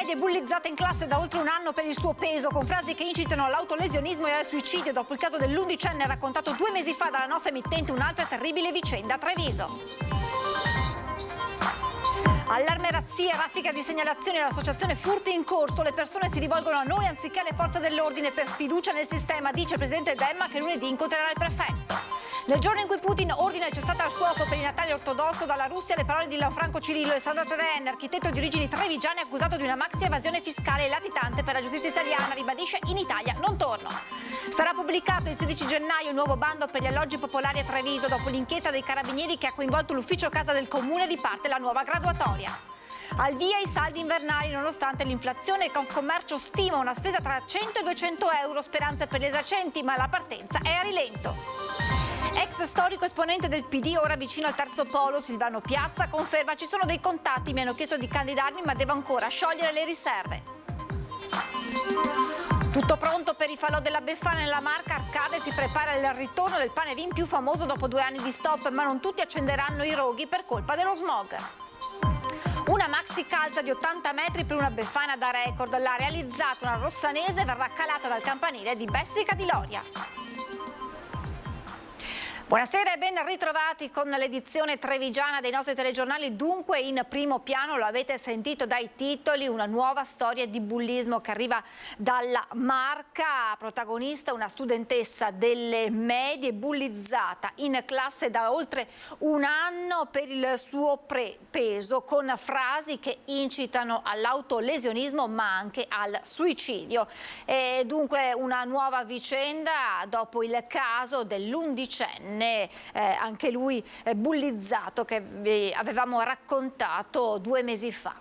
medie bullizzata in classe da oltre un anno per il suo peso, con frasi che incitano all'autolesionismo e al suicidio, dopo il caso dell'11enne raccontato 2 mesi fa dalla nostra emittente un'altra terribile vicenda a Treviso. Allarme razzia, raffica di segnalazioni all'associazione Furti in Corso. Le persone si rivolgono a noi anziché alle forze dell'ordine per sfiducia nel sistema, dice il presidente Demma, che lunedì incontrerà il prefetto. Nel giorno in cui Putin ordina il cessate al fuoco per il Natale ortodosso dalla Russia, le parole di Lanfranco Cirillo e Sandro Terren, architetto di origini trevigiane accusato di una maxi evasione fiscale e latitante per la giustizia italiana, ribadisce: in Italia non torno. Sarà pubblicato il 16 gennaio il nuovo bando per gli alloggi popolari a Treviso, dopo l'inchiesta dei carabinieri che ha coinvolto l'ufficio casa del comune, riparte la nuova graduatoria. Al via i saldi invernali nonostante l'inflazione. Il Confcommercio stima una spesa tra 100 e 200 euro, speranze per gli esercenti, ma la partenza è a rilento. Ex storico esponente del PD, ora vicino al terzo polo, Silvano Piazza, conferma: ci sono dei contatti, mi hanno chiesto di candidarmi ma devo ancora sciogliere le riserve. Tutto pronto per i falò della Befana nella Marca. Arcade si prepara il ritorno del pane vin più famoso dopo 2 anni di stop, ma non tutti accenderanno i roghi per colpa dello smog. Una maxi calza di 80 metri per una Befana da record. L'ha realizzata una rossanese e verrà calata dal campanile di Bessica di Loria. Buonasera e ben ritrovati con l'edizione trevigiana dei nostri telegiornali. Dunque, in primo piano, lo avete sentito dai titoli, una nuova storia di bullismo che arriva dalla Marca. Protagonista una studentessa delle medie bullizzata in classe da oltre un anno per il suo peso, con frasi che incitano all'autolesionismo ma anche al suicidio. E dunque una nuova vicenda dopo il caso dell'11enne. Anche lui bullizzato, che vi avevamo raccontato 2 mesi fa.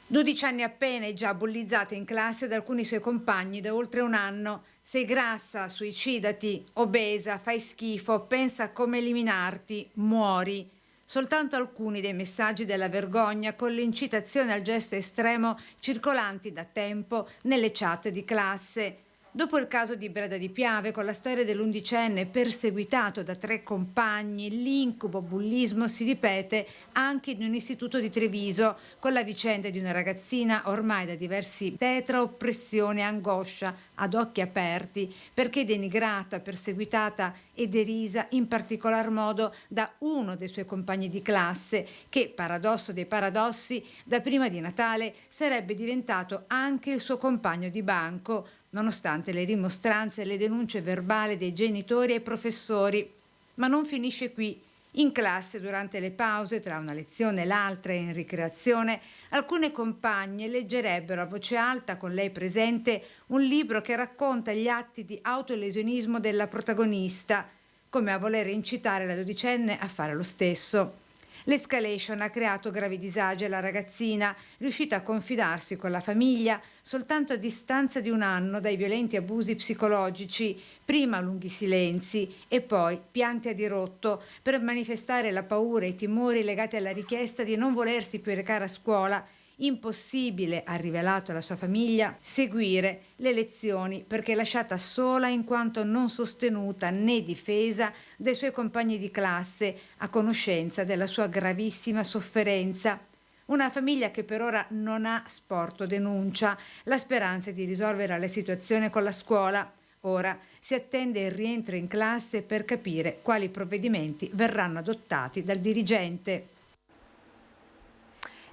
12 anni appena e già bullizzata in classe da alcuni suoi compagni da oltre un anno. Sei grassa, suicidati, obesa, fai schifo, pensa a come eliminarti, muori. Soltanto alcuni dei messaggi della vergogna con l'incitazione al gesto estremo circolanti da tempo nelle chat di classe. Dopo il caso di Breda di Piave, con la storia dell'11enne perseguitato da 3 compagni, l'incubo bullismo si ripete anche in un istituto di Treviso, con la vicenda di una ragazzina ormai da diversi tetra oppressione e angoscia ad occhi aperti, perché denigrata, perseguitata e derisa in particolar modo da uno dei suoi compagni di classe, che, paradosso dei paradossi, da prima di Natale sarebbe diventato anche il suo compagno di banco, nonostante le rimostranze e le denunce verbali dei genitori e professori. Ma non finisce qui. In classe, durante le pause, tra una lezione e l'altra e in ricreazione, alcune compagne leggerebbero a voce alta, con lei presente, un libro che racconta gli atti di autolesionismo della protagonista, come a voler incitare la 12enne a fare lo stesso. L'escalation ha creato gravi disagi alla ragazzina, riuscita a confidarsi con la famiglia soltanto a distanza di un anno dai violenti abusi psicologici, prima lunghi silenzi e poi pianti a dirotto per manifestare la paura e i timori legati alla richiesta di non volersi più recare a scuola. Impossibile, ha rivelato alla sua famiglia, seguire le lezioni perché lasciata sola in quanto non sostenuta né difesa dai suoi compagni di classe a conoscenza della sua gravissima sofferenza. Una famiglia che per ora non ha sporto denuncia, la speranza è di risolvere la situazione con la scuola. Ora si attende il rientro in classe per capire quali provvedimenti verranno adottati dal dirigente.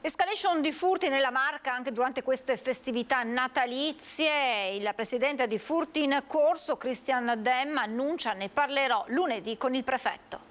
Escalation di furti nella Marca anche durante queste festività natalizie. Il presidente di Furti in Corso, Christian Demma, annuncia: ne parlerò lunedì con il prefetto.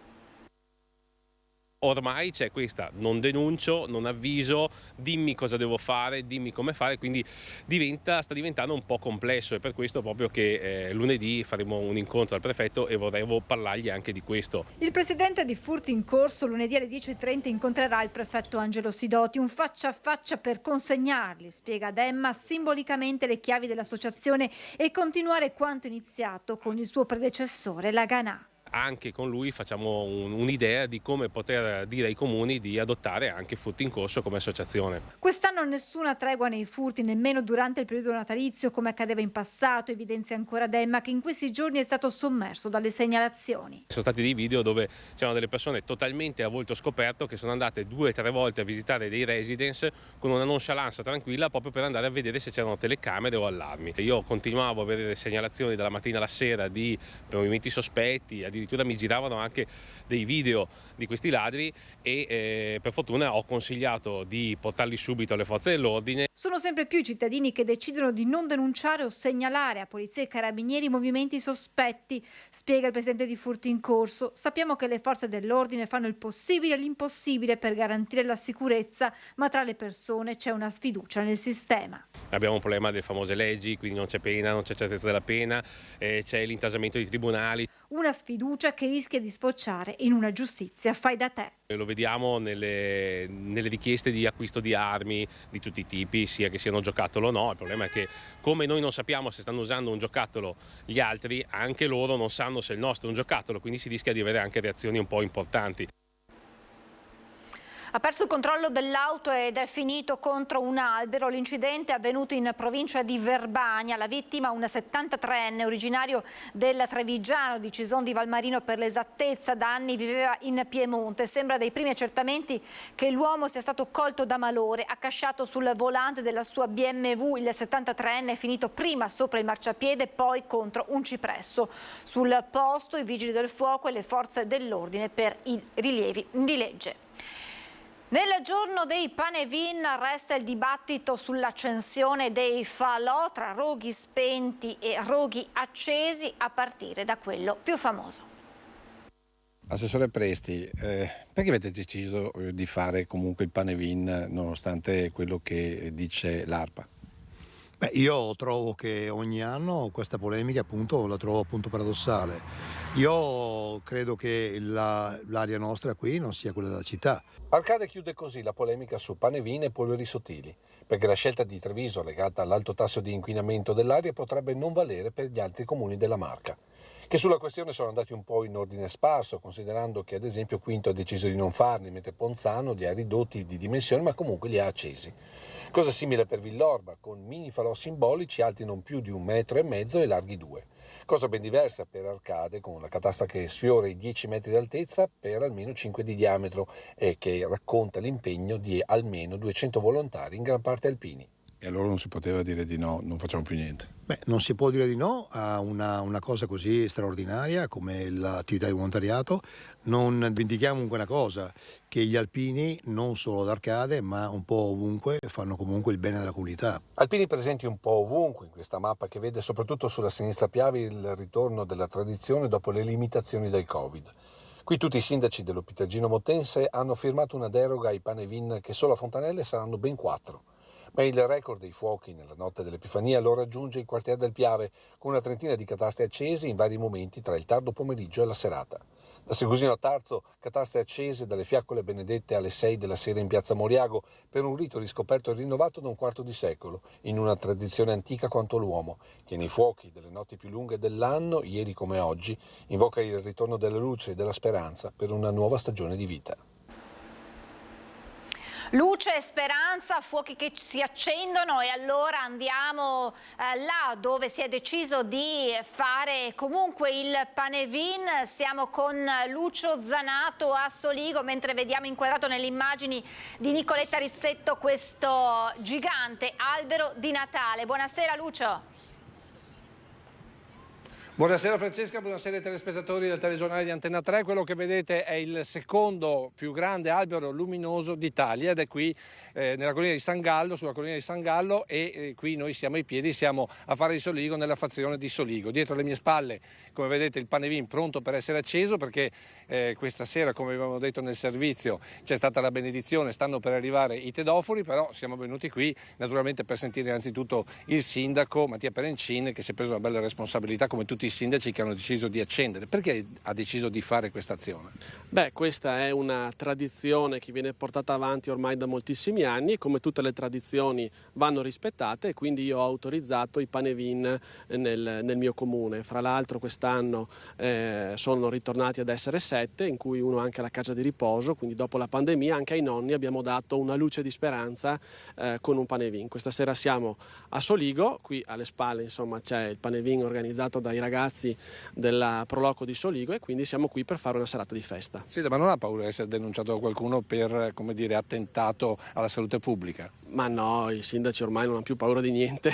Ormai c'è questa: non denuncio, non avviso, dimmi cosa devo fare, dimmi come fare, quindi sta diventando un po' complesso. È per questo proprio che lunedì faremo un incontro al prefetto e vorremmo parlargli anche di questo. Il presidente di Furti in Corso lunedì alle 10:30 incontrerà il prefetto Angelo Sidoti, un faccia a faccia per consegnargli, spiega Demma, simbolicamente le chiavi dell'associazione e continuare quanto iniziato con il suo predecessore, la Ganà. anche con lui facciamo un'idea di come poter dire ai comuni di adottare anche Furti in Corso come associazione. Quest'anno nessuna tregua nei furti, nemmeno durante il periodo natalizio come accadeva in passato, evidenzia ancora Demma, che in questi giorni è stato sommerso dalle segnalazioni. Sono stati dei video dove c'erano delle persone totalmente a volto scoperto che sono andate 2 o 3 volte a visitare dei residence con una nonchalance tranquilla proprio per andare a vedere se c'erano telecamere o allarmi. Io continuavo a avere segnalazioni dalla mattina alla sera di movimenti sospetti, addirittura mi giravano anche dei video di questi ladri e per fortuna ho consigliato di portarli subito alle forze dell'ordine. Sono sempre più i cittadini che decidono di non denunciare o segnalare a polizia e carabinieri movimenti sospetti, spiega il presidente di Furti in Corso. Sappiamo che le forze dell'ordine fanno il possibile e l'impossibile per garantire la sicurezza, ma tra le persone c'è una sfiducia nel sistema. Abbiamo un problema delle famose leggi, quindi non c'è pena, non c'è certezza della pena, c'è l'intasamento dei tribunali. Una sfiducia che rischia di sfociare in una giustizia fai da te. Lo vediamo nelle richieste di acquisto di armi di tutti i tipi, sia che siano giocattolo o no. Il problema è che come noi non sappiamo se stanno usando un giocattolo gli altri, anche loro non sanno se il nostro è un giocattolo, quindi si rischia di avere anche reazioni un po' importanti. Ha perso il controllo dell'auto ed è finito contro un albero. L'incidente è avvenuto in provincia di Verbania. La vittima, un 73enne originario del Trevigiano, di Cison di Valmarino per l'esattezza, da anni viveva in Piemonte. Sembra dai primi accertamenti che l'uomo sia stato colto da malore, accasciato sul volante della sua BMW. Il 73enne è finito prima sopra il marciapiede, poi contro un cipresso. Sul posto i vigili del fuoco e le forze dell'ordine per i rilievi di legge. Nel giorno dei Panevin resta il dibattito sull'accensione dei falò tra roghi spenti e roghi accesi, a partire da quello più famoso. Assessore Presti, perché avete deciso di fare comunque il Panevin nonostante quello che dice l'ARPA? Beh, io trovo che ogni anno questa polemica appunto la trovo appunto paradossale. Io credo che l'area nostra qui non sia quella della città. Arcade chiude così la polemica su Panevin e polveri sottili, perché la scelta di Treviso legata all'alto tasso di inquinamento dell'aria potrebbe non valere per gli altri comuni della Marca, che sulla questione sono andati un po' in ordine sparso, considerando che ad esempio Quinto ha deciso di non farli, mentre Ponzano li ha ridotti di dimensioni ma comunque li ha accesi. Cosa simile per Villorba, con mini falò simbolici alti non più di 1,5 metri e larghi 2. Cosa ben diversa per Arcade, con la catasta che sfiora i 10 metri di altezza per almeno 5 di diametro e che racconta l'impegno di almeno 200 volontari, in gran parte alpini. E allora non si poteva dire di no, non facciamo più niente. Beh, non si può dire di no a una cosa così straordinaria come l'attività di volontariato. Non dimentichiamo comunque una cosa, che gli alpini, non solo ad Arcade, ma un po' ovunque, fanno comunque il bene della comunità. Alpini presenti un po' ovunque in questa mappa, che vede soprattutto sulla sinistra Piavi il ritorno della tradizione dopo le limitazioni del Covid. Qui tutti i sindaci dell'Opitaggino Mottense hanno firmato una deroga ai Panevin che solo a Fontanelle saranno ben 4. Ma il record dei fuochi nella notte dell'Epifania lo raggiunge il quartiere del Piave, con una trentina di catastre accese in vari momenti tra il tardo pomeriggio e la serata. Da Segusino a Tarzo, catastre accese dalle fiaccole benedette alle 6 della sera in piazza Moriago, per un rito riscoperto e rinnovato da un quarto di secolo, in una tradizione antica quanto l'uomo, che nei fuochi delle notti più lunghe dell'anno, ieri come oggi, invoca il ritorno della luce e della speranza per una nuova stagione di vita. Luce e speranza, fuochi che si accendono, e allora andiamo là dove si è deciso di fare comunque il Panevin. Siamo con Lucio Zanato a Soligo, mentre vediamo inquadrato nelle immagini di Nicoletta Rizzetto questo gigante albero di Natale. Buonasera Lucio. Buonasera Francesca, buonasera ai telespettatori del telegiornale di Antenna 3. Quello che vedete è il secondo più grande albero luminoso d'Italia ed è qui nella collina di San Gallo, sulla collina di San Gallo, e qui noi siamo ai piedi, siamo a Fara di Soligo, nella frazione di Soligo. Dietro le mie spalle, come vedete, il Panevin pronto per essere acceso, perché questa sera, come avevamo detto nel servizio, c'è stata la benedizione, stanno per arrivare i tedofori, però siamo venuti qui naturalmente per sentire innanzitutto il sindaco Mattia Perencin, che si è preso una bella responsabilità come tutti i sindaci che hanno deciso di accendere. Perché ha deciso di fare questa azione? Beh, questa è una tradizione che viene portata avanti ormai da moltissimi anni e come tutte le tradizioni vanno rispettate, e quindi io ho autorizzato i panevin nel mio comune. Fra l'altro quest'anno sono ritornati ad essere 7, in cui uno anche alla casa di riposo, quindi dopo la pandemia anche ai nonni abbiamo dato una luce di speranza con un panevin. Questa sera siamo a Soligo, qui alle spalle insomma c'è il panevin organizzato dai ragazzi della Proloco di Soligo, e quindi siamo qui per fare una serata di festa. Sì, ma non ha paura di essere denunciato da qualcuno per, come dire, attentato alla salute pubblica? Ma no, i sindaci ormai non hanno più paura di niente,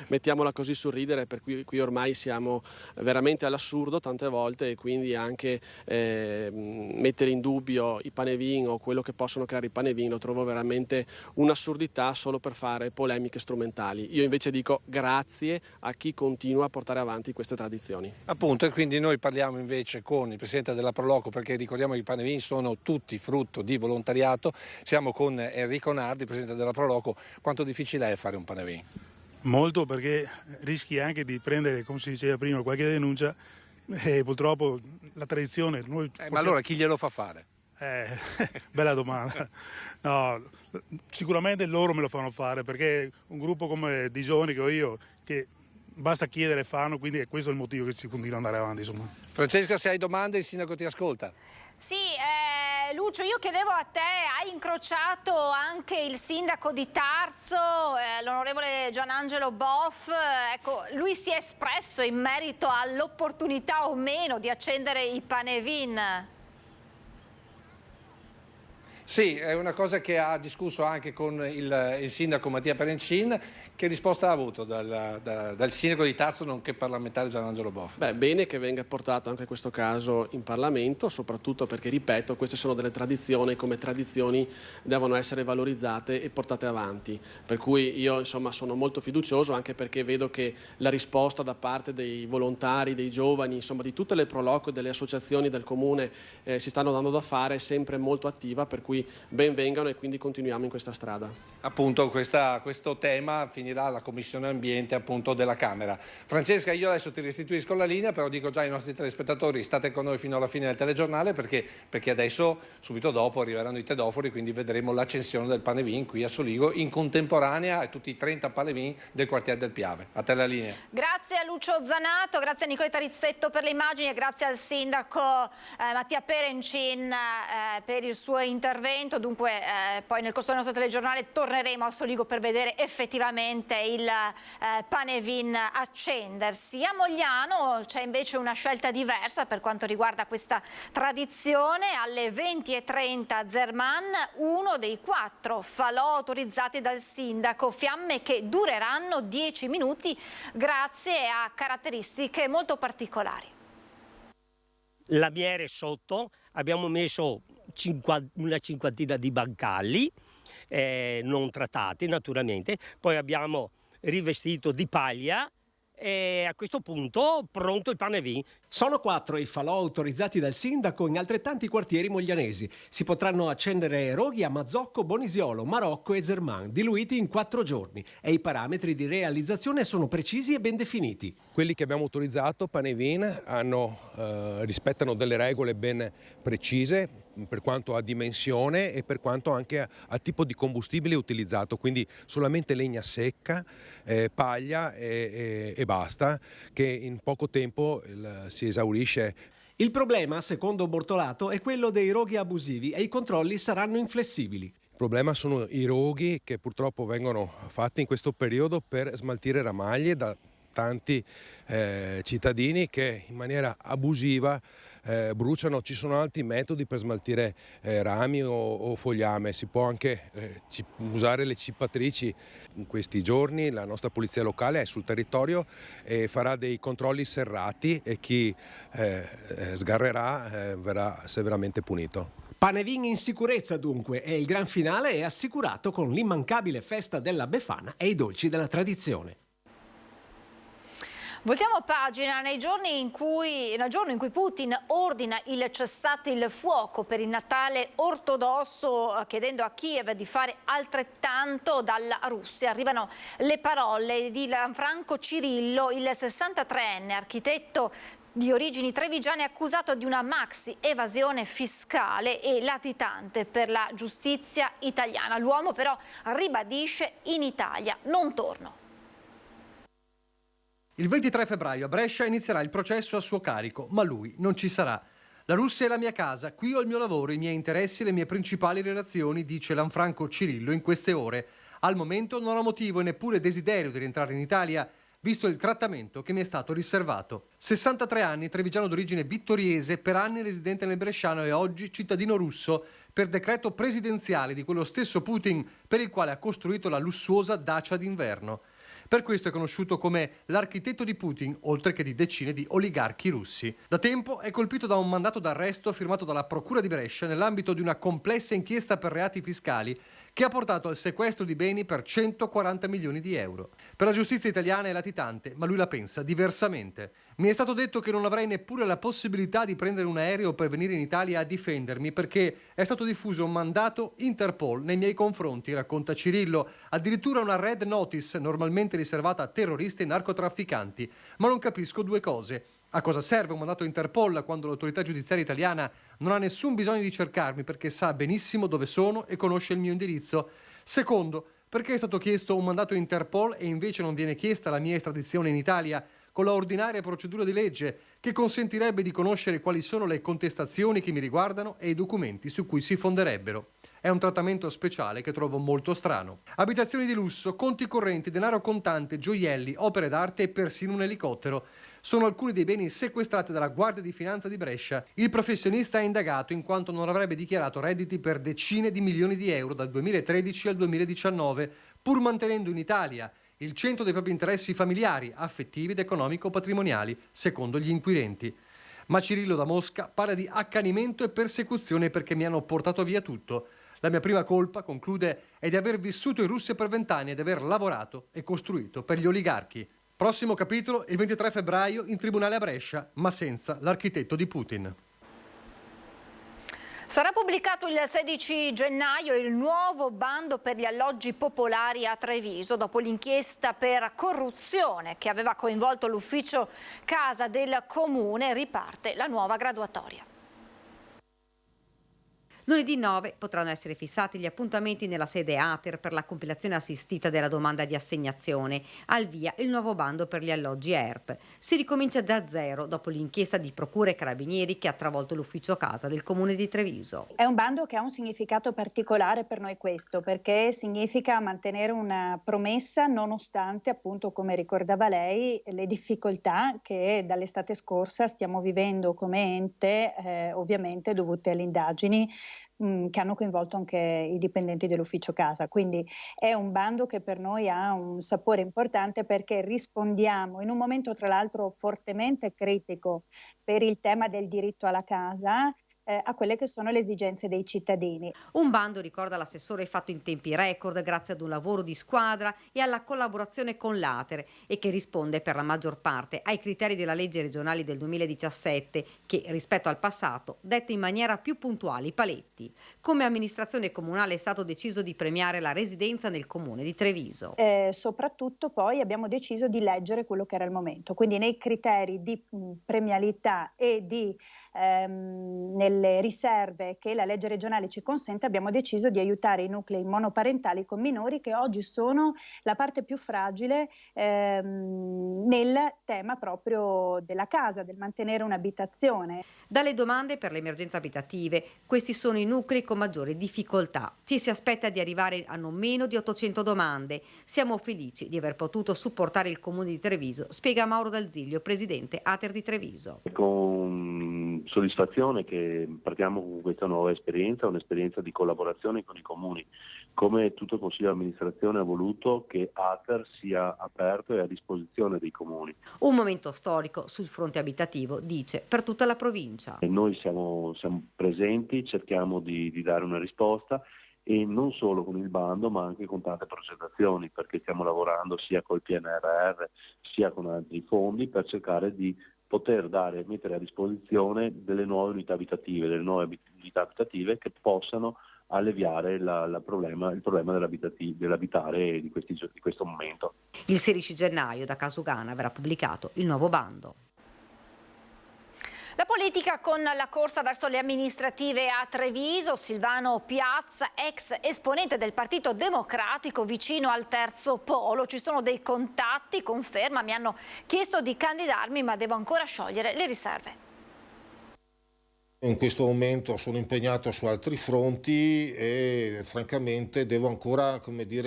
mettiamola così sul ridere, per cui qui ormai siamo veramente all'assurdo tante volte, e quindi anche mettere in dubbio i panevin o quello che possono creare i panevin lo trovo veramente un'assurdità solo per fare polemiche strumentali. Io invece dico grazie a chi continua a portare avanti queste tradizioni. Appunto, e quindi noi parliamo invece con il presidente della Proloco, perché ricordiamo che i panevin sono tutti frutto di volontariato. Siamo con Enrico Nardi, presidente della Proloco. Quanto difficile è fare un panevin? Molto, perché rischi anche di prendere, come si diceva prima, qualche denuncia, e purtroppo la tradizione... Ma allora chi glielo fa fare? Bella domanda. No, sicuramente loro me lo fanno fare, perché un gruppo come di giovani che ho io, che basta chiedere fanno, quindi è questo il motivo che ci continua ad andare avanti, insomma. Francesca, se hai domande il sindaco ti ascolta. Sì, Lucio, io chiedevo a te, hai incrociato anche il sindaco di Tarzo, l'onorevole Gianangelo Boff, ecco, lui si è espresso in merito all'opportunità o meno di accendere i panevin? Sì, è una cosa che ha discusso anche con il sindaco Mattia Perencin. Che risposta ha avuto dal sindaco di Tarzo, nonché parlamentare Gianangelo Boff? Beh, bene che venga portato anche questo caso in Parlamento, soprattutto perché, ripeto, queste sono delle tradizioni, come tradizioni devono essere valorizzate e portate avanti. Per cui io insomma sono molto fiducioso, anche perché vedo che la risposta da parte dei volontari, dei giovani, insomma di tutte le Proloco e delle associazioni del comune si stanno dando da fare, è sempre molto attiva, per cui ben vengano e quindi continuiamo in questa strada. Appunto questo tema finirà alla Commissione Ambiente appunto della Camera. Francesca, io adesso ti restituisco la linea, però dico già ai nostri telespettatori, state con noi fino alla fine del telegiornale, perché adesso subito dopo arriveranno i tedofori, quindi vedremo l'accensione del panevin qui a Soligo in contemporanea a tutti i 30 panevin del quartiere del Piave. A te la linea. Grazie a Lucio Zanato, grazie a Nicoletta Rizzetto per le immagini e grazie al sindaco Mattia Perencin per il suo intervento. Dunque poi nel corso del nostro telegiornale torneremo a Soligo per vedere effettivamente il panevin accendersi. A Mogliano c'è invece una scelta diversa per quanto riguarda questa tradizione. Alle 20:30 a Zerman, uno dei 4 falò autorizzati dal sindaco, fiamme che dureranno 10 minuti grazie a caratteristiche molto particolari. Lamiere sotto, abbiamo messo una cinquantina di bancalli non trattati naturalmente, poi abbiamo rivestito di paglia e a questo punto pronto il panevin. Sono 4 i falò autorizzati dal sindaco in altrettanti quartieri moglianesi. Si potranno accendere roghi a Mazzocco, Bonisiolo, Marocco e Zerman, diluiti in 4 giorni, e i parametri di realizzazione sono precisi e ben definiti. Quelli che abbiamo autorizzato, panevin, rispettano delle regole ben precise per quanto a dimensione e per quanto anche a tipo di combustibile utilizzato, quindi solamente legna secca, paglia e basta, che in poco tempo si esaurisce. Il problema, secondo Bortolato, è quello dei roghi abusivi e i controlli saranno inflessibili. Il problema sono i roghi che purtroppo vengono fatti in questo periodo per smaltire ramaglie da tanti cittadini che in maniera abusiva bruciano. Ci sono altri metodi per smaltire rami o fogliame, si può anche usare le cippatrici. In questi giorni la nostra polizia locale è sul territorio e farà dei controlli serrati e chi sgarrerà verrà severamente punito. Panevin in sicurezza dunque, e il gran finale è assicurato con l'immancabile festa della Befana e i dolci della tradizione. Voltiamo pagina nel giorno in cui Putin ordina il cessate il fuoco per il Natale ortodosso, chiedendo a Kiev di fare altrettanto. Dalla Russia arrivano le parole di Gianfranco Cirillo, il 63enne architetto di origini trevigiane accusato di una maxi evasione fiscale e latitante per la giustizia italiana. L'uomo però ribadisce: in Italia non torno. Il 23 febbraio a Brescia inizierà il processo a suo carico, ma lui non ci sarà. La Russia è la mia casa, qui ho il mio lavoro, i miei interessi e le mie principali relazioni, dice Gianfranco Cirillo in queste ore. Al momento non ho motivo e neppure desiderio di rientrare in Italia, visto il trattamento che mi è stato riservato. 63 anni, trevigiano d'origine vittoriese, per anni residente nel Bresciano e oggi cittadino russo, per decreto presidenziale di quello stesso Putin per il quale ha costruito la lussuosa dacia d'inverno. Per questo è conosciuto come l'architetto di Putin, oltre che di decine di oligarchi russi. Da tempo è colpito da un mandato d'arresto firmato dalla Procura di Brescia nell'ambito di una complessa inchiesta per reati fiscali che ha portato al sequestro di beni per 140 milioni di euro. Per la giustizia italiana è latitante, ma lui la pensa diversamente. Mi è stato detto che non avrei neppure la possibilità di prendere un aereo per venire in Italia a difendermi perché è stato diffuso un mandato Interpol nei miei confronti, racconta Cirillo, addirittura una red notice normalmente riservata a terroristi e narcotrafficanti. Ma non capisco due cose. A cosa serve un mandato Interpol quando l'autorità giudiziaria italiana non ha nessun bisogno di cercarmi perché sa benissimo dove sono e conosce il mio indirizzo? Secondo, perché è stato chiesto un mandato Interpol e invece non viene chiesta la mia estradizione in Italia con la ordinaria procedura di legge che consentirebbe di conoscere quali sono le contestazioni che mi riguardano e i documenti su cui si fonderebbero. È un trattamento speciale che trovo molto strano. Abitazioni di lusso, conti correnti, denaro contante, gioielli, opere d'arte e persino un elicottero sono alcuni dei beni sequestrati dalla Guardia di Finanza di Brescia. Il professionista è indagato in quanto non avrebbe dichiarato redditi per decine di milioni di euro dal 2013 al 2019, pur mantenendo in Italia il centro dei propri interessi familiari, affettivi ed economico-patrimoniali, secondo gli inquirenti. Ma Cirillo da Mosca parla di accanimento e persecuzione perché mi hanno portato via tutto. La mia prima colpa, conclude, è di aver vissuto in Russia per 20 anni e di aver lavorato e costruito per gli oligarchi. Prossimo capitolo il 23 febbraio in tribunale a Brescia, ma senza l'architetto di Putin. Sarà pubblicato il 16 gennaio il nuovo bando per gli alloggi popolari a Treviso. Dopo l'inchiesta per corruzione che aveva coinvolto l'ufficio casa del comune, riparte la nuova graduatoria. Lunedì 9 potranno essere fissati gli appuntamenti nella sede Ater per la compilazione assistita della domanda di assegnazione. Al via il nuovo bando per gli alloggi ERP. Si ricomincia da zero dopo l'inchiesta di Procura e Carabinieri che ha travolto l'ufficio casa del comune di Treviso. È un bando che ha un significato particolare per noi questo, perché significa mantenere una promessa nonostante, appunto, come ricordava lei, le difficoltà che dall'estate scorsa stiamo vivendo come ente, ovviamente dovute alle indagini che hanno coinvolto anche i dipendenti dell'ufficio casa. Quindi è un bando che per noi ha un sapore importante perché rispondiamo in un momento tra l'altro fortemente critico per il tema del diritto alla casa, a quelle che sono le esigenze dei cittadini. Un bando, ricorda l'assessore, fatto in tempi record grazie ad un lavoro di squadra e alla collaborazione con l'Ater e che risponde per la maggior parte ai criteri della legge regionale del 2017 che, rispetto al passato, detta in maniera più puntuali i paletti. Come amministrazione comunale è stato deciso di premiare la residenza nel comune di Treviso. Soprattutto poi abbiamo deciso di leggere quello che era il momento, quindi nei criteri di premialità e di nelle riserve che la legge regionale ci consente abbiamo deciso di aiutare i nuclei monoparentali con minori che oggi sono la parte più fragile nel tema proprio della casa, del mantenere un'abitazione. Dalle domande per le emergenze abitative, questi sono i nuclei con maggiore difficoltà. Ci si aspetta di arrivare a non meno di 800 domande. Siamo felici di aver potuto supportare il comune di Treviso, spiega Mauro D'Alziglio, presidente Ater di Treviso. Con soddisfazione che partiamo con questa nuova esperienza, un'esperienza di collaborazione con i comuni. Come tutto il Consiglio di amministrazione ha voluto che Ater sia aperto e a disposizione dei comuni. Un momento storico sul fronte abitativo, dice, per tutta la provincia. E noi siamo presenti, cerchiamo di dare una risposta e non solo con il bando ma anche con tante progettazioni, perché stiamo lavorando sia col PNRR sia con altri fondi per cercare di poter mettere a disposizione delle nuove unità abitative, che possano alleviare il problema dell'abitare di questo momento. Il 16 gennaio da Casugana verrà pubblicato il nuovo bando. La politica con la corsa verso le amministrative a Treviso. Silvano Piazza, ex esponente del Partito Democratico vicino al terzo polo. Ci sono dei contatti, conferma, mi hanno chiesto di candidarmi ma devo ancora sciogliere le riserve. In questo momento sono impegnato su altri fronti e francamente devo ancora,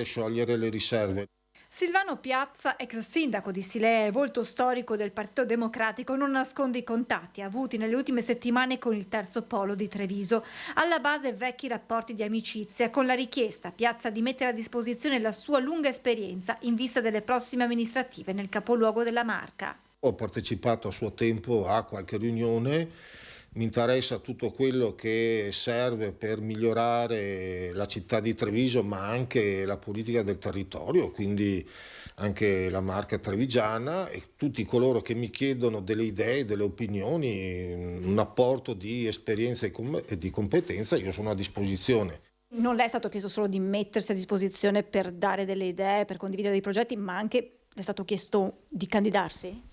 sciogliere le riserve. Silvano Piazza, ex sindaco di Silea e volto storico del Partito Democratico, non nasconde i contatti avuti nelle ultime settimane con il terzo polo di Treviso. Alla base vecchi rapporti di amicizia, con la richiesta a Piazza di mettere a disposizione la sua lunga esperienza in vista delle prossime amministrative nel capoluogo della Marca. Ho partecipato a suo tempo a qualche riunione, mi interessa tutto quello che serve per migliorare la città di Treviso, ma anche la politica del territorio, quindi anche la Marca trevigiana, e tutti coloro che mi chiedono delle idee, delle opinioni, un apporto di esperienza e di competenza, io sono a disposizione. Non le è stato chiesto solo di mettersi a disposizione per dare delle idee, per condividere dei progetti, ma anche le è stato chiesto di candidarsi?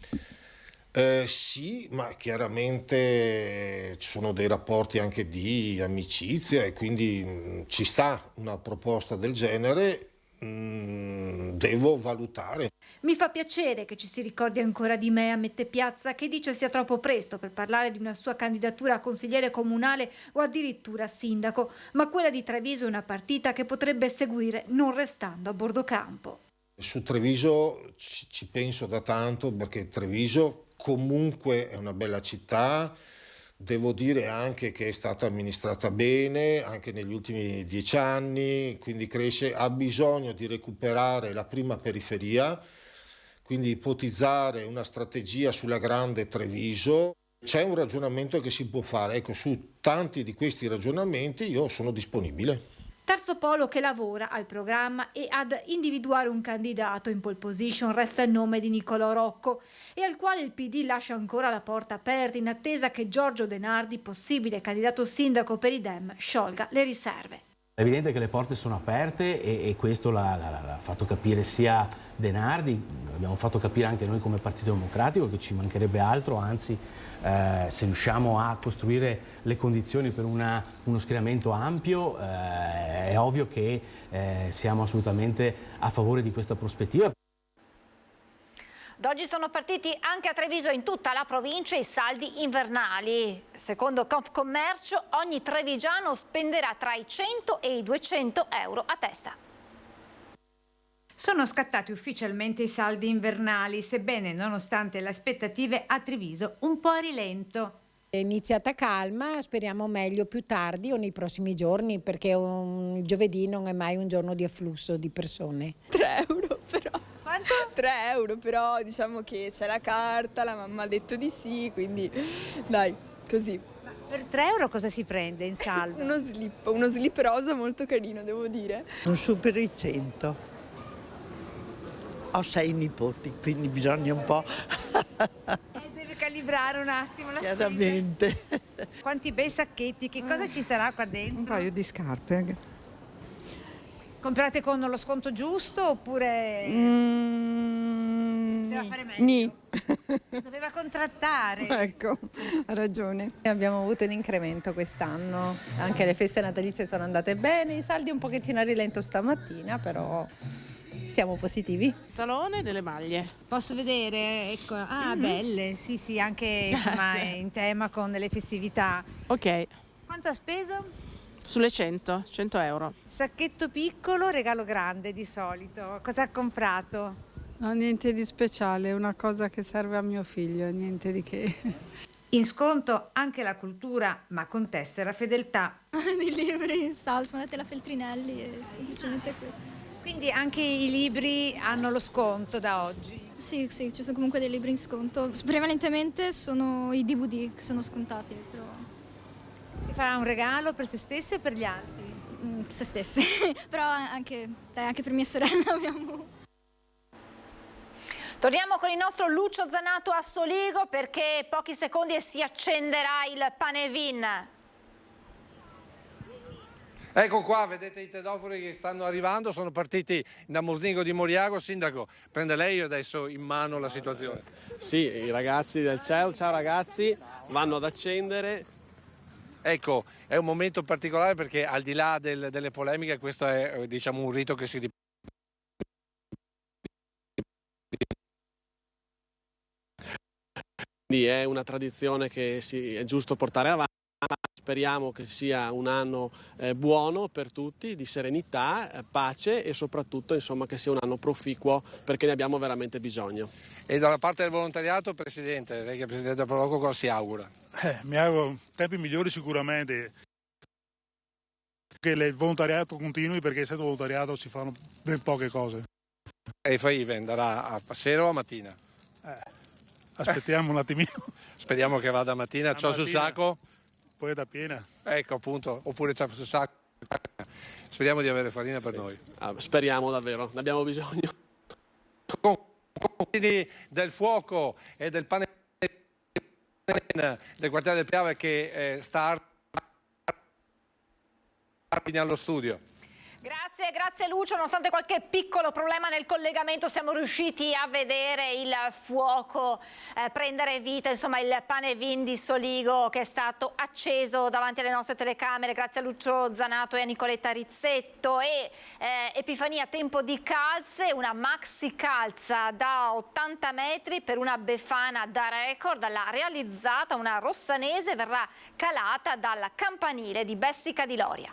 Sì, ma chiaramente ci sono dei rapporti anche di amicizia e quindi ci sta una proposta del genere, devo valutare. Mi fa piacere che ci si ricordi ancora di me, ammette Piazza, che dice sia troppo presto per parlare di una sua candidatura a consigliere comunale o addirittura sindaco, ma quella di Treviso è una partita che potrebbe seguire non restando a bordo campo. Su Treviso ci penso da tanto, perché Treviso comunque è una bella città, devo dire anche che è stata amministrata bene anche negli ultimi 10 anni, quindi cresce, ha bisogno di recuperare la prima periferia, quindi ipotizzare una strategia sulla grande Treviso. C'è un ragionamento che si può fare, ecco, su tanti di questi ragionamenti io sono disponibile. Terzo polo che lavora al programma e ad individuare un candidato. In pole position resta il nome di Nicolò Rocco e al quale il PD lascia ancora la porta aperta in attesa che Giorgio Denardi, possibile candidato sindaco per i Dem, sciolga le riserve. È evidente che le porte sono aperte e questo l'ha fatto capire sia Denardi, l'abbiamo fatto capire anche noi come Partito Democratico, che ci mancherebbe altro, anzi se riusciamo a costruire le condizioni per uno schieramento ampio è ovvio che siamo assolutamente a favore di questa prospettiva. Da oggi sono partiti anche a Treviso e in tutta la provincia i saldi invernali. Secondo Confcommercio ogni trevigiano spenderà tra i 100 e i 200 euro a testa. Sono scattati ufficialmente i saldi invernali, sebbene nonostante le aspettative a Treviso un po' a rilento. È iniziata calma, speriamo meglio più tardi o nei prossimi giorni, perché un giovedì non è mai un giorno di afflusso di persone. 3 euro però. Quanto? 3 euro però, diciamo che c'è la carta, la mamma ha detto di sì, quindi dai, così. Ma per 3 euro cosa si prende in saldo? Uno slip rosa molto carino, devo dire. Non supero i 100. Ho 6 nipoti, quindi bisogna un po'... Deve calibrare un attimo la spesa. Chiaramente. Quanti bei sacchetti, che cosa ci sarà qua dentro? Un paio di scarpe. Comprate con lo sconto giusto oppure... Poteva fare meglio? Ni. Doveva contrattare. Ecco, ha ragione. Abbiamo avuto un incremento quest'anno, anche le feste natalizie sono andate bene, i saldi un pochettino a rilento stamattina, però siamo positivi. Talone delle maglie. Posso vedere? Ecco. Ah, belle, sì, anche insomma, in tema con le festività. Ok. Quanto ha speso? Sulle 100 euro. Sacchetto piccolo, regalo grande di solito. Cosa ha comprato? No, niente di speciale, è una cosa che serve a mio figlio, niente di che. In sconto anche la cultura, ma con tessera fedeltà. Dei libri, sono andati alla Feltrinelli e semplicemente qui. Quindi anche i libri hanno lo sconto da oggi? Sì, ci sono comunque dei libri in sconto. Prevalentemente sono i DVD che sono scontati, però. Si fa un regalo per se stessi o per gli altri? se stesse, però anche per mia sorella abbiamo... Torniamo con il nostro Lucio Zanato a Soligo perché pochi secondi e si accenderà il Panevin. Ecco qua, vedete i tedofori che stanno arrivando, sono partiti da Mosnigo di Moriago. Sindaco, prende lei adesso in mano la situazione. Sì, i ragazzi del CEU, ciao ragazzi, vanno ad accendere. Ecco, è un momento particolare perché al di là delle polemiche questo è diciamo un rito che si ripete. Quindi è una tradizione che è giusto portare avanti. Speriamo che sia un anno buono per tutti, di serenità, pace e soprattutto insomma, che sia un anno proficuo perché ne abbiamo veramente bisogno. E dalla parte del volontariato, Presidente, lei che è Presidente del Proloco, cosa si augura? Mi auguro tempi migliori sicuramente, che il volontariato continui perché senza volontariato si fanno ben poche cose. E Faive andrà a sera o a mattina? Aspettiamo un attimino. Speriamo che vada a mattina, ciò sul sacco. Poi è da piena. Ecco appunto, oppure ciò sul sacco. Speriamo di avere farina per noi. Speriamo davvero, ne abbiamo bisogno. Del fuoco e del pane del quartiere del Piave che sta allo studio. Grazie Lucio, nonostante qualche piccolo problema nel collegamento siamo riusciti a vedere il fuoco prendere vita, insomma il Panevin di Soligo che è stato acceso davanti alle nostre telecamere grazie a Lucio Zanato e a Nicoletta Rizzetto e Epifania Tempo di Calze, una maxi calza da 80 metri per una Befana da record, l'ha realizzata una rossanese, verrà calata dal campanile di Bessica di Loria.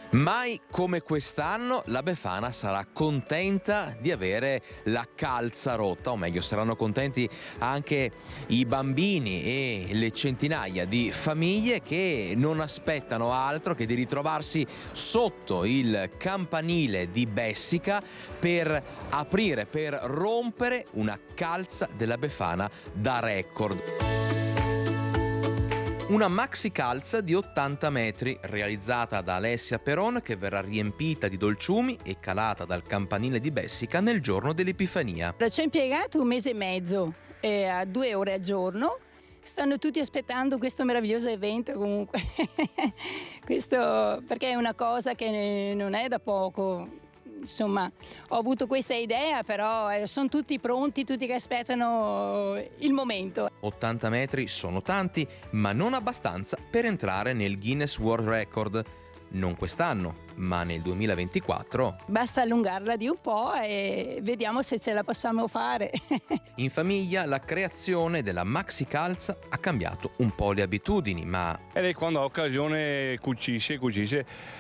Mai come quest'anno la Befana sarà contenta di avere la calza rotta, o meglio saranno contenti anche i bambini e le centinaia di famiglie che non aspettano altro che di ritrovarsi sotto il campanile di Bessica per aprire, per rompere una calza della Befana da record. Una maxi calza di 80 metri realizzata da Alessia Peron che verrà riempita di dolciumi e calata dal campanile di Bessica nel giorno dell'Epifania. Ci ha impiegato un mese e mezzo, a 2 ore al giorno. Stanno tutti aspettando questo meraviglioso evento comunque, questo perché è una cosa che non è da poco. Insomma, ho avuto questa idea, però sono tutti pronti, tutti che aspettano il momento. 80 metri sono tanti, ma non abbastanza per entrare nel Guinness World Record. Non quest'anno, ma nel 2024. Basta allungarla di un po' e vediamo se ce la possiamo fare. In famiglia la creazione della maxi calza ha cambiato un po' le abitudini, ma... E lei quando ha occasione cucisce.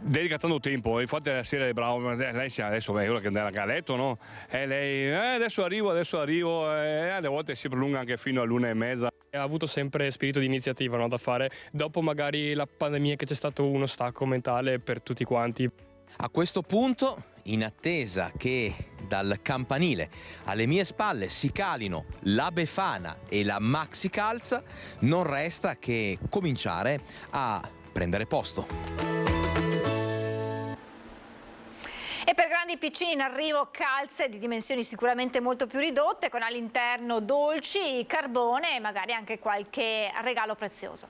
Dedica tanto tempo, infatti la sera è bravo, lei adesso è ora che andrà a letto, no? E lei adesso arrivo, e alle volte si prolunga anche fino all'1:30. Ha avuto sempre spirito di iniziativa, no, da fare, dopo magari la pandemia che c'è stato uno stacco mentale per tutti quanti. A questo punto, in attesa che dal campanile alle mie spalle si calino la Befana e la maxi calza, non resta che cominciare a prendere posto. E per grandi piccini in arrivo calze di dimensioni sicuramente molto più ridotte con all'interno dolci, carbone e magari anche qualche regalo prezioso.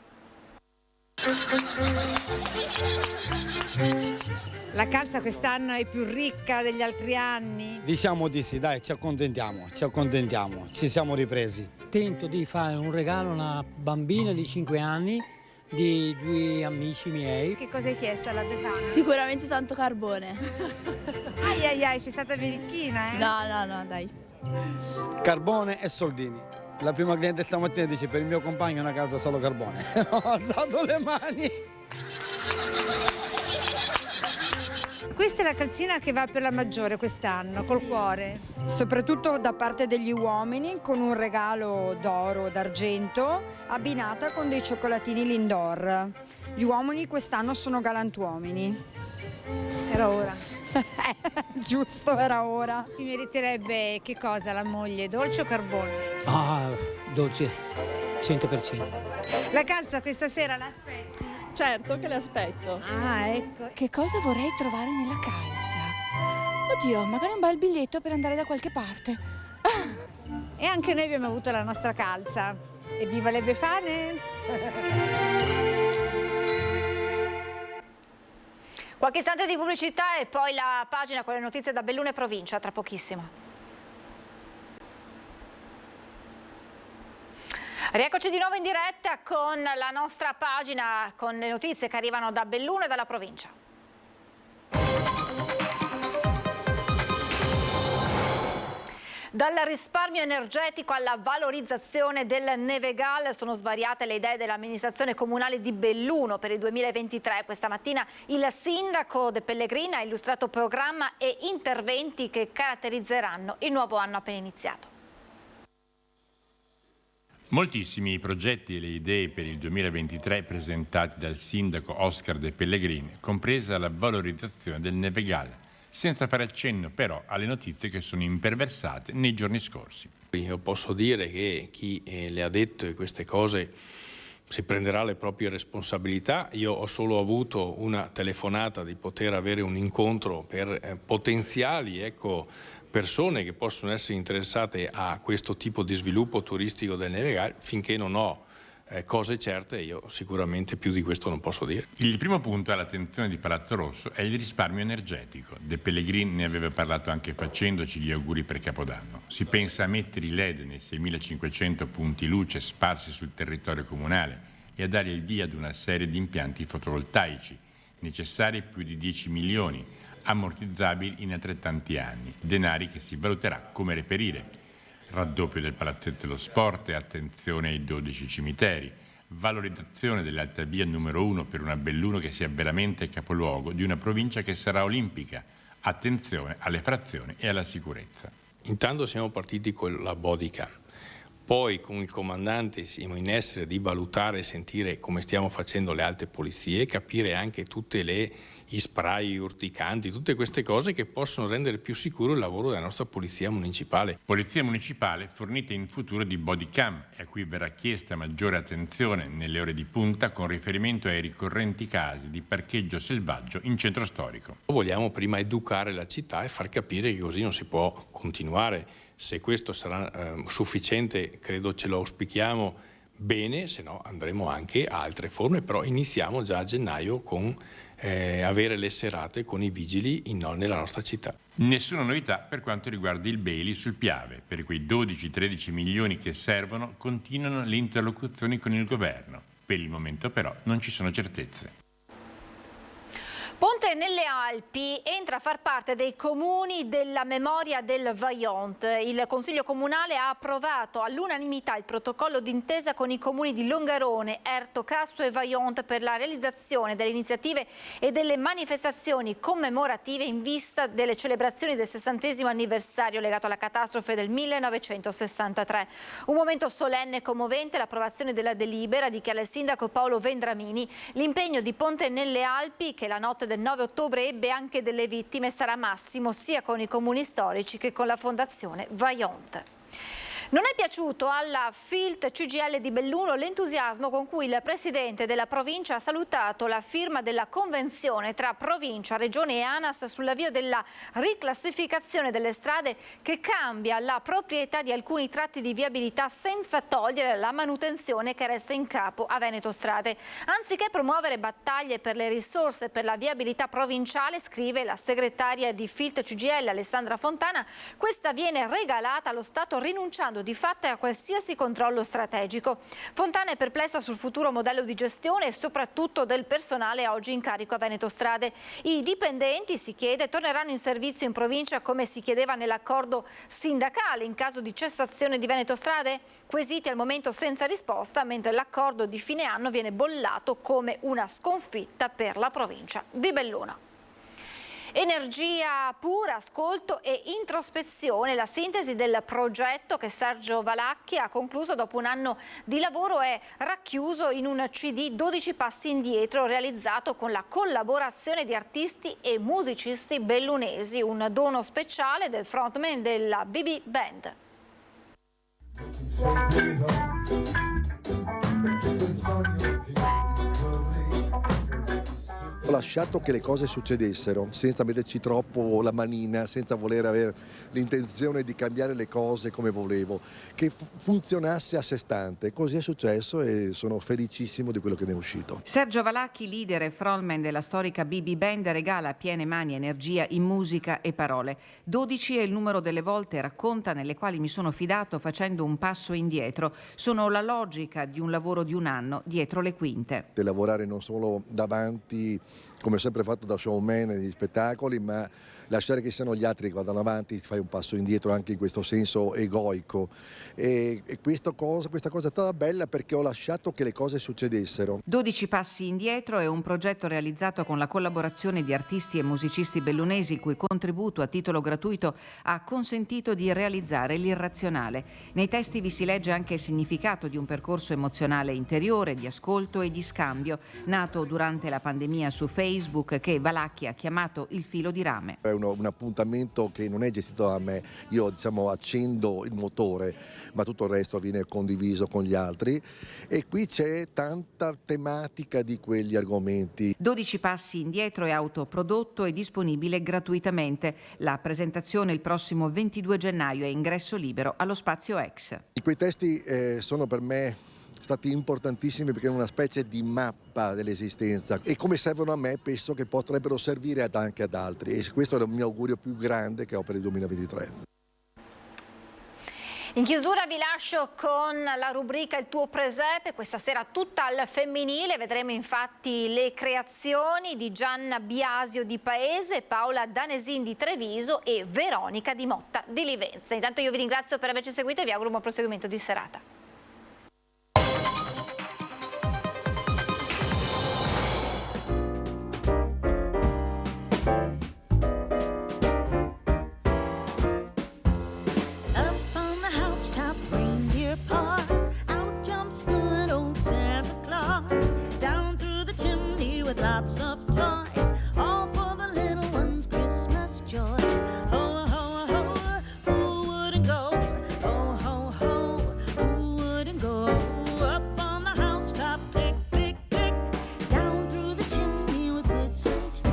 La calza quest'anno è più ricca degli altri anni? Diciamo di sì, dai, ci accontentiamo, ci siamo ripresi. Tento di fare un regalo a una bambina di 5 anni di 2 amici miei. Che cosa hai chiesto alla Befana? Sicuramente tanto carbone. Ai, sei stata birichina, eh? No, dai. Carbone e soldini. La prima cliente stamattina dice per il mio compagno una calza solo carbone. Ho alzato le mani. Questa è la calzina che va per la maggiore quest'anno, col cuore. Soprattutto da parte degli uomini, con un regalo d'oro, d'argento, abbinata con dei cioccolatini Lindor. Gli uomini quest'anno sono galantuomini. Era ora. Giusto, era ora. Ti meriterebbe che cosa la moglie, dolce o carbone? Dolce, 100%. La calza questa sera l'aspetti? certo che le aspetto. Ah, ecco. Che cosa vorrei trovare nella calza? Oddio, magari un bel biglietto per andare da qualche parte. E anche noi abbiamo avuto la nostra calza. Evviva le Befane! Qualche istante di pubblicità e poi la pagina con le notizie da Belluno e provincia, tra pochissimo. Rieccoci di nuovo in diretta con la nostra pagina con le notizie che arrivano da Belluno e dalla provincia. Dal risparmio energetico alla valorizzazione del Nevegal sono svariate le idee dell'amministrazione comunale di Belluno per il 2023. Questa mattina il sindaco De Pellegrini ha illustrato programma e interventi che caratterizzeranno il nuovo anno appena iniziato. Moltissimi i progetti e le idee per il 2023 presentati dal sindaco Oscar De Pellegrini, compresa la valorizzazione del Nevegal, senza fare accenno però alle notizie che sono imperversate nei giorni scorsi. Io posso dire che chi le ha dette queste cose si prenderà le proprie responsabilità. Io ho solo avuto una telefonata di poter avere un incontro per potenziali persone che possono essere interessate a questo tipo di sviluppo turistico del Nevegal. Finché non ho cose certe, io sicuramente più di questo non posso dire. Il primo punto all'attenzione di Palazzo Rosso è il risparmio energetico. De Pellegrini ne aveva parlato anche facendoci gli auguri per Capodanno. Si pensa a mettere i LED nei 6.500 punti luce sparsi sul territorio comunale e a dare il via ad una serie di impianti fotovoltaici, necessari più di 10 milioni, ammortizzabili in altrettanti anni, denari che si valuterà come reperire. Raddoppio del Palazzetto dello Sport e attenzione ai 12 cimiteri, valorizzazione dell'Alta Via numero 1 per una Belluno che sia veramente capoluogo di una provincia che sarà olimpica, attenzione alle frazioni e alla sicurezza. Intanto siamo partiti con la bodycam, poi con il comandante siamo in essere di valutare e sentire come stiamo facendo le altre polizie, capire anche tutte gli spray urticanti, tutte queste cose che possono rendere più sicuro il lavoro della nostra polizia municipale. Polizia municipale fornita in futuro di bodycam e a cui verrà chiesta maggiore attenzione nelle ore di punta con riferimento ai ricorrenti casi di parcheggio selvaggio in centro storico. Vogliamo prima educare la città e far capire che così non si può continuare. Se questo sarà sufficiente, credo ce lo auspichiamo bene, se no andremo anche a altre forme, però iniziamo già a gennaio con avere le serate con i vigili nella nostra città. Nessuna novità per quanto riguarda il Bailey sul Piave. Per quei 12-13 milioni che servono continuano le interlocuzioni con il governo. Per il momento però non ci sono certezze. Ponte nelle Alpi entra a far parte dei comuni della memoria del Vajont. Il Consiglio Comunale ha approvato all'unanimità il protocollo d'intesa con i comuni di Longarone, Erto, Casso e Vajont per la realizzazione delle iniziative e delle manifestazioni commemorative in vista delle celebrazioni del 60° anniversario legato alla catastrofe del 1963. Un momento solenne e commovente, l'approvazione della delibera, dichiara il sindaco Paolo Vendramini. L'impegno di Ponte nelle Alpi, che la notte del 9 ottobre ebbe anche delle vittime, sarà massimo sia con i comuni storici che con la Fondazione Vajont. Non è piaciuto alla FILT CGIL di Belluno l'entusiasmo con cui il presidente della provincia ha salutato la firma della convenzione tra provincia, regione e ANAS sull'avvio della riclassificazione delle strade che cambia la proprietà di alcuni tratti di viabilità senza togliere la manutenzione che resta in capo a Veneto Strade. Anziché promuovere battaglie per le risorse per la viabilità provinciale, scrive la segretaria di FILT CGIL Alessandra Fontana, questa viene regalata allo Stato rinunciando di fatto a qualsiasi controllo strategico. Fontana è perplessa sul futuro modello di gestione e soprattutto del personale oggi in carico a Veneto Strade. I dipendenti, si chiede, torneranno in servizio in provincia come si chiedeva nell'accordo sindacale in caso di cessazione di Veneto Strade? Quesiti al momento senza risposta, mentre l'accordo di fine anno viene bollato come una sconfitta per la provincia di Belluno. Energia pura, ascolto e introspezione, la sintesi del progetto che Sergio Valacchi ha concluso dopo un anno di lavoro è racchiuso in un CD 12 passi indietro realizzato con la collaborazione di artisti e musicisti bellunesi, un dono speciale del frontman della BB Band. Ho lasciato che le cose succedessero senza metterci troppo la manina, senza voler avere l'intenzione di cambiare le cose come volevo, che funzionasse a sé stante. Così è successo e sono felicissimo di quello che ne è uscito. Sergio Valacchi, leader e frontman della storica BB Band, regala a piene mani energia in musica e parole. 12 è il numero delle volte, racconta, nelle quali mi sono fidato facendo un passo indietro. Sono la logica di un lavoro di un anno dietro le quinte. Di lavorare non solo davanti, come ho sempre fatto da showman negli spettacoli, ma lasciare che siano gli altri che vadano avanti, fai un passo indietro anche in questo senso egoico. E questa cosa è stata bella perché ho lasciato che le cose succedessero. 12 passi indietro è un progetto realizzato con la collaborazione di artisti e musicisti bellunesi, il cui contributo a titolo gratuito ha consentito di realizzare l'irrazionale. Nei testi vi si legge anche il significato di un percorso emozionale interiore, di ascolto e di scambio, nato durante la pandemia su Facebook, che Valacchi ha chiamato il filo di rame. È un appuntamento che non è gestito da me, io accendo il motore, ma tutto il resto viene condiviso con gli altri e qui c'è tanta tematica di quegli argomenti. 12 passi indietro è autoprodotto e disponibile gratuitamente. La presentazione il prossimo 22 gennaio è ingresso libero allo Spazio X. Quei testi sono per me stati importantissimi perché è una specie di mappa dell'esistenza e come servono a me penso che potrebbero servire anche ad altri e questo è il mio augurio più grande che ho per il 2023. In chiusura vi lascio con la rubrica Il tuo presepe, questa sera tutta al femminile, vedremo infatti le creazioni di Gianna Biasio di Paese, Paola Danesin di Treviso e Veronica di Motta di Livenza. Intanto io vi ringrazio per averci seguito e vi auguro un buon proseguimento di serata. Lots of toys, all for the little ones' Christmas joys. Ho, ho, ho, who wouldn't go? Ho, ho, ho, who wouldn't go? Up on the housetop, tick, tick, tick, down through the chimney with bits and tick.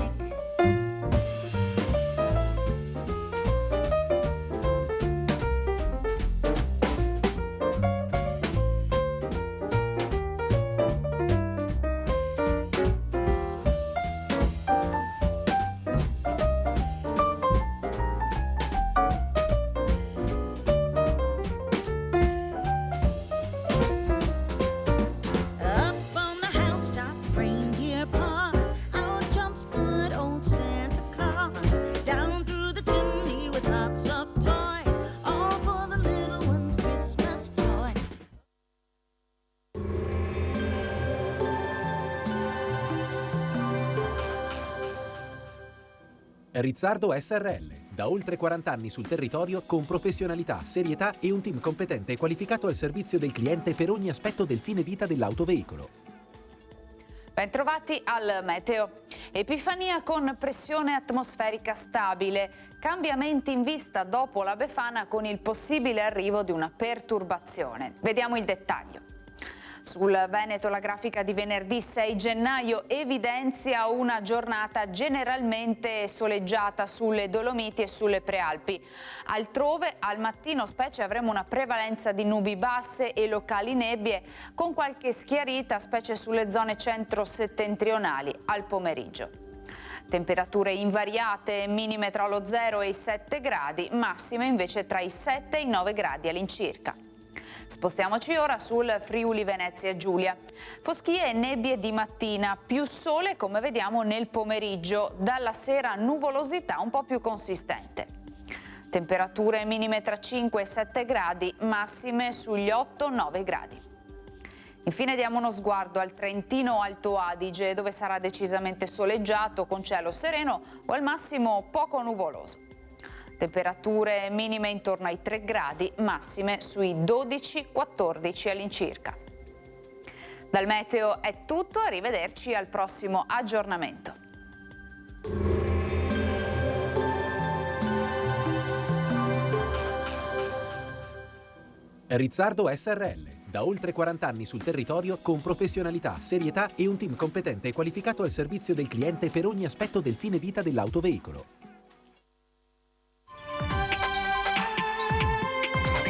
Rizzardo SRL, da oltre 40 anni sul territorio con professionalità, serietà e un team competente e qualificato al servizio del cliente per ogni aspetto del fine vita dell'autoveicolo. Bentrovati al meteo. Epifania con pressione atmosferica stabile, cambiamenti in vista dopo la Befana con il possibile arrivo di una perturbazione. Vediamo il dettaglio. Sul Veneto la grafica di venerdì 6 gennaio evidenzia una giornata generalmente soleggiata sulle Dolomiti e sulle Prealpi. Altrove al mattino specie avremo una prevalenza di nubi basse e locali nebbie con qualche schiarita specie sulle zone centro-settentrionali al pomeriggio. Temperature invariate, minime tra lo 0 e i 7 gradi, massime invece tra i 7 e i 9 gradi all'incirca. Spostiamoci ora sul Friuli Venezia Giulia. Foschie e nebbie di mattina, più sole come vediamo nel pomeriggio, dalla sera nuvolosità un po' più consistente. Temperature minime tra 5 e 7 gradi, massime sugli 8-9 gradi. Infine diamo uno sguardo al Trentino Alto Adige, dove sarà decisamente soleggiato con cielo sereno o al massimo poco nuvoloso. Temperature minime intorno ai 3 gradi, massime sui 12-14 all'incirca. Dal meteo è tutto, arrivederci al prossimo aggiornamento. Rizzardo SRL, Da oltre 40 anni sul territorio con professionalità, serietà e un team competente e qualificato al servizio del cliente per ogni aspetto del fine vita dell'autoveicolo.